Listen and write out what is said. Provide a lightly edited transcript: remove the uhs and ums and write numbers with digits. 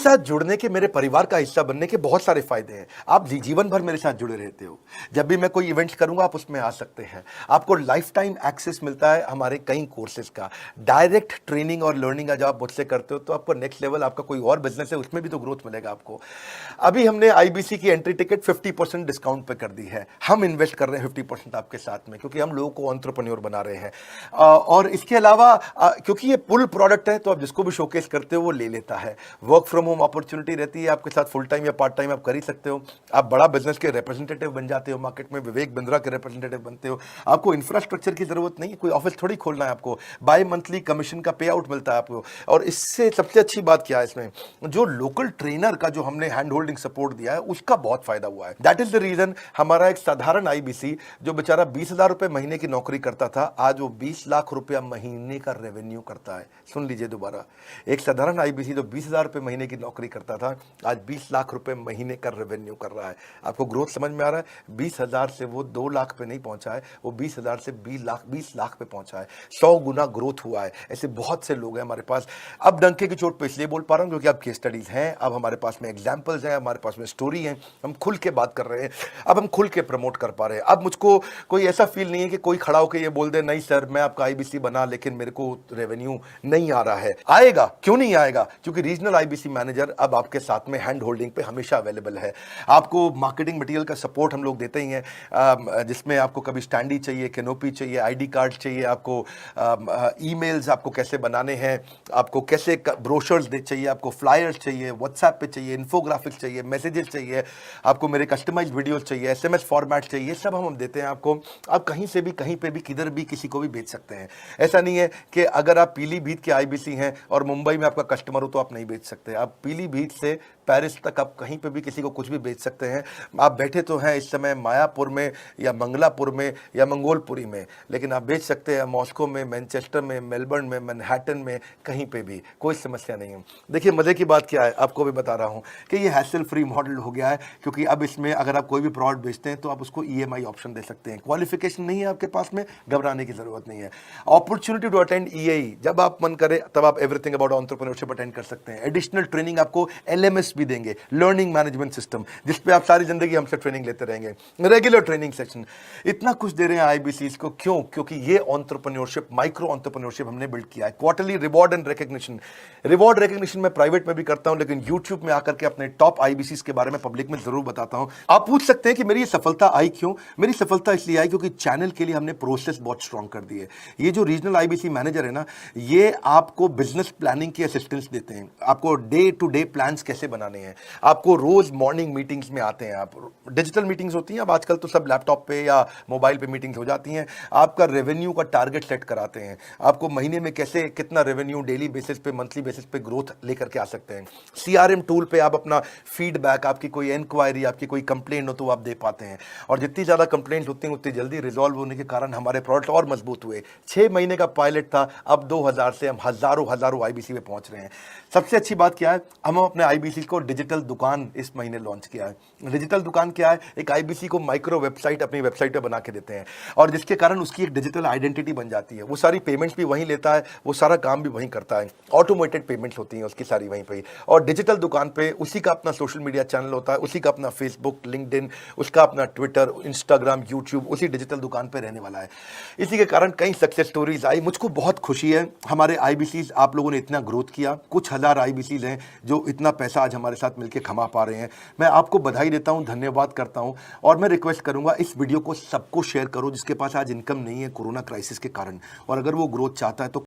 साथ जुड़ने के, मेरे परिवार का हिस्सा बनने के बहुत सारे फायदे हैं। आप जीवन भर मेरे साथ जुड़े रहते हो। जब भी मैं कोई इवेंट्स करूंगा आप उसमें आ सकते हैं। आपको लाइफ टाइम एक्सेस मिलता है हमारे कई कोर्सेज का। डायरेक्ट ट्रेनिंग और लर्निंग जब आप मुझसे करते हो तो आपको नेक्स्ट लेवल, आपका कोई और बिजनेस है उसमें भी तो ग्रोथ मिलेगा आपको। अभी हमने आईबीसी की एंट्री टिकट 50% डिस्काउंट पे कर दी है। हम इन्वेस्ट कर रहे हैं 50% आपके साथ में, क्योंकि हम लोगों को एंटरप्रेन्योर बना रहे हैं। और इसके अलावा क्योंकि ये पुल प्रोडक्ट है तो आप जिसको भी शोकेस करते हो वो ले लेता है। वर्क फ्रॉम होम अपॉर्चुनिटी रहती है आपके साथ, फुल टाइम या पार्ट टाइम आप कर ही सकते हो। आप बड़ा बिजनेस के रिप्रेजेंटेटिव बन जाते हो, मार्केट में विवेक बिंद्रा के रिप्रेजेंटेटिव बनते हो। आपको इंफ्रास्ट्रक्चर की जरूरत नहीं है, कोई ऑफिस थोड़ी खोलना है आपको। बाय मंथली कमीशन का पे आउट मिलता है आपको। और इससे सबसे अच्छी बात क्या है, इसमें जो लोकल ट्रेनर का जो हमने हैंड होल्डिंग सपोर्ट दिया है उसका बहुत फायदा हुआ है। दैट इज द रीजन हमारा एक साधारण आईबीसी जो बेचारा 20,000 रुपए महीने की नौकरी करता था, आज वो 20 लाख रुपया महीने का रेवेन्यू करता है। सुन लीजिए दोबारा, एक साधारण आईबीसी जो 20,000 रुपए महीने की नौकरी करता था आज 20 लाख रुपए महीने का रेवेन्यू कर रहा है। आपको ग्रोथ समझ में आ रहा है? 20,000 से वो 2 लाख पे नहीं पहुंचा है, वो 20,000 से 20 लाख पे पहुंचा है। 100 गुना ग्रोथ हुआ है। ऐसे बहुत से लोग हैं हमारे पास। अब डंके की चोट पे इसलिए बोल पा रहा हूं क्योंकि अब केस स्टडीज हैं, अब हमारे पास में एग्जांपल्स हैं, हमारे पास में स्टोरी है, हम खुल के बात कर रहे हैं, अब हम खुल के प्रमोट कर पा रहे हैं। अब मुझको कोई ऐसा फील नहीं है कि कोई खड़ा होकर ये बोल दे नहीं सर मैं आपका आईबीसी बना लेकिन मेरे को रेवेन्यू नहीं आ रहा है। आएगा, क्यों नहीं आएगा? क्योंकि रीजनल आईबीसी मैनेजर अब आपके साथ में हैंड होल्डिंग पे हमेशा अवेलेबल है। आपको मार्केटिंग मटेरियल का सपोर्ट हम लोग देते ही हैं, जिसमें आपको कभी स्टैंडी चाहिए, कैनोपी चाहिए, आईडी कार्ड चाहिए, आपको ईमेल्स आपको कैसे बनाने हैं, आपको कैसे ब्रोशर्स चाहिए, आपको फ्लायर्स चाहिए, व्हाट्सएप पे चाहिए, इन्फोग्राफिक्स चाहिए, मैसेजेस चाहिए, आपको मेरे कस्टमाइज्ड वीडियोस चाहिए, एसएमएस फॉर्मेट चाहिए, सब हम देते हैं आपको। आप कहीं से भी, कहीं पे भी, किधर भी, किसी को भी भेज सकते हैं। ऐसा नहीं है कि अगर आप पीलीभीत के आईबीसी हैं और मुंबई में आपका कस्टमर हो तो आप नहीं बेच सकते। आप पीलीभीत से पेरिस तक आप कहीं पे भी किसी को कुछ भी बेच सकते हैं। आप बैठे तो हैं इस समय मायापुर में या मंगलापुर में या मंगोलपुरी में, लेकिन आप बेच सकते हैं मॉस्को में, मैनचेस्टर में, मेलबर्न में, मैनहट्टन में, कहीं पे भी, कोई समस्या नहीं है। देखिए मजे की बात क्या है, आपको भी बता रहा हूं कि ये हैसल फ्री मॉडल हो गया है, क्योंकि अब इसमें अगर आप कोई भी प्रोडक्ट बेचते हैं तो आप उसको ईएमआई ऑप्शन दे सकते हैं। क्वालिफिकेशन नहीं है आपके पास में, घबराने की जरूरत नहीं है। अपॉर्चुनिटी टू अटेंड ईएई, जब आप मन करे तब आप एवरीथिंग अबाउट एंटरप्रेन्योरशिप अटेंड कर सकते हैं। एडिशनल ट्रेनिंग आपको एलएमएस भी देंगे, लर्निंग मैनेजमेंट सिस्टम, जिसपे आप सारी जिंदगी हमसे ट्रेनिंग लेते रहेंगे। रेगुलर ट्रेनिंग सेक्शन, इतना कुछ दे रहे हैं आईबीसीज को। क्यों? क्योंकि ये एंटरप्रेन्योरशिप, माइक्रो एंटरप्रेन्योरशिप हमने बिल्ड किया है। Quarterly reward and recognition, reward recognition मैं प्राइवेट में भी करता हूं, लेकिन यूट्यूब में आकर के अपने टॉप आईबीसीज के बारे में पब्लिक में जरूर बताता हूं। आप पूछ सकते हैं कि मेरी ये सफलता आई क्यों? मेरी सफलता इसलिए आई क्योंकि चैनल के लिए हमने प्रोसेस बहुत स्ट्रांग कर दी है। ये जो रीजनल आईबीसी मैनेजर है ना, ये आपको बिजनेस प्लानिंग की असिस्टेंस देते हैं। आपको डे टू डे प्लान्स कैसे बनाने हैं, आपको रोज मॉर्निंग मीटिंग्स में आते हैं। आप डिजिटल मीटिंग्स होती हैं, अब आजकल तो सब लैपटॉप पे या मोबाइल पे मीटिंग्स हो जाती हैं। आपका रेवेन्यू का टारगेट सेट कराते हैं, आपको महीने में कैसे कितना रेवेन्यू डेली बेसिस पे, मंथली बेसिस पे ग्रोथ लेकर के आ सकते हैं। सीआरएम टूल पे आप अपना फीडबैक, आपकी कोई इंक्वायरी, आपकी कोई कंप्लेंट हो तो आप दे पाते हैं। और जितनी ज्यादा कंप्लेंट होती हैं उतनी जल्दी रिजॉल्व होने के कारण हमारे प्रोडक्ट और मजबूत हुए। 6 महीने का पायलट था, अब 2000 से हम हजारों आईबीसी पे पहुंच रहे हैं। सबसे अच्छी बात क्या है, हम अपने आईबीसी को डिजिटल दुकान इस महीने लॉन्च किया है। डिजिटल दुकान क्या है? एक आईबीसी को माइक्रो वेबसाइट अपनी वेबसाइट पे बना के देते हैं, और जिसके कारण उसकी एक डिजिटल आइडेंटिटी बन जाती है। वो सारी पेमेंट्स भी वहीं लेता है, वो सारा काम भी वहीं करता है, ऑटोमेटेड पेमेंट्स होती हैं उसकी सारी वहीं पे। और डिजिटल दुकान पे उसी का अपना सोशल मीडिया चैनल होता है, उसी का अपना फेसबुक, लिंक्डइन, उसका अपना ट्विटर, इंस्टाग्राम, यूट्यूब उसी डिजिटल दुकान पे रहने वाला है। इसी के कारण कई सक्सेस स्टोरीज आई। मुझको बहुत खुशी है, हमारे आईबीसीज आप लोगों ने इतना ग्रोथ किया। कुछ हजार आईबीसीज हैं जो इतना पैसा आज हमारे साथ मिलकर कमा पा रहे हैं। मैं आपको बधाई देता हूं, धन्यवाद करता हूं। और मैं रिक्वेस्ट करूंगा इस वीडियो को सबको शेयर करो जिसके पास आज इनकम नहीं है कोरोना क्राइसिस के कारण, और अगर वो ग्रोथ चाहता है तो